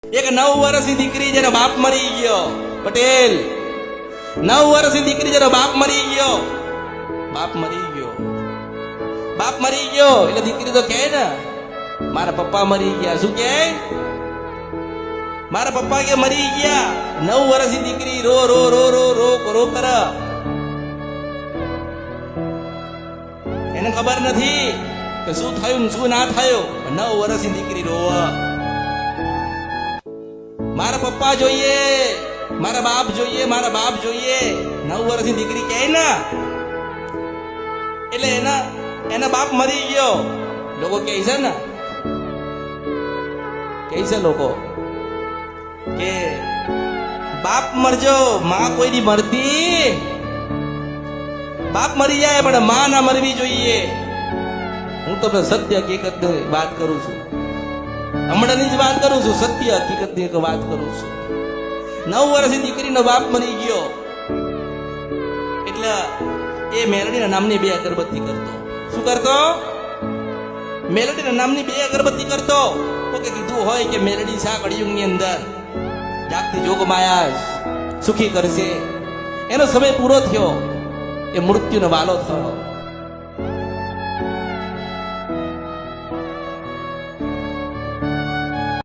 એક 9 વર્ષની દીકરી જેનો બાપ મરી ગયો, પટેલ 9 વર્ષની દીકરી જેનો બાપ મરી ગયો, બાપ મરી ગયો એટલે દીકરી તો કહે ને મારા પપ્પા મરી ગયા. શું કહે? મારા પપ્પા કે મરી ગયા. 9 વર્ષની દીકરી રો રો રો રો રો રો કર. એને ખબર નથી કે શું થયું શું ના થયું. 9 વર્ષની દીકરી રોવા. મારા પપ્પા જોઈએ, મારા બાપ જોઈએ, મારા બાપ જોઈએ. 9 વર્ષની દીકરી કહે ને એટલે એના બાપ મરી ગયો. લોકો કહે છે ને, કહે છે લોકો કે બાપ મરજો, માં કોઈ દી મરતી. બાપ મરી જાય પણ માં ના મરવી જોઈએ. હું તો સત્ય હકીકત વાત કરું છું, હમણાંની જ વાત કરું છું, સત્ય હકીકતની વાત કરું છું. 9 વર્ષની દીકરીનો બાપ મરી ગયો એટલે એ મેલડીના નામની 2 અગરબત્તી કરતો. શું કરતો? મેલડીના નામની 2 અગરબત્તી કરતો. કોકે કીધું હોય કે મેલડી શા કળિયુગની અંદર જાગતી જોગમાયા સુખી કરશે. એનો સમય પૂરો થયો, એ મૃત્યુનો વાલો થયો.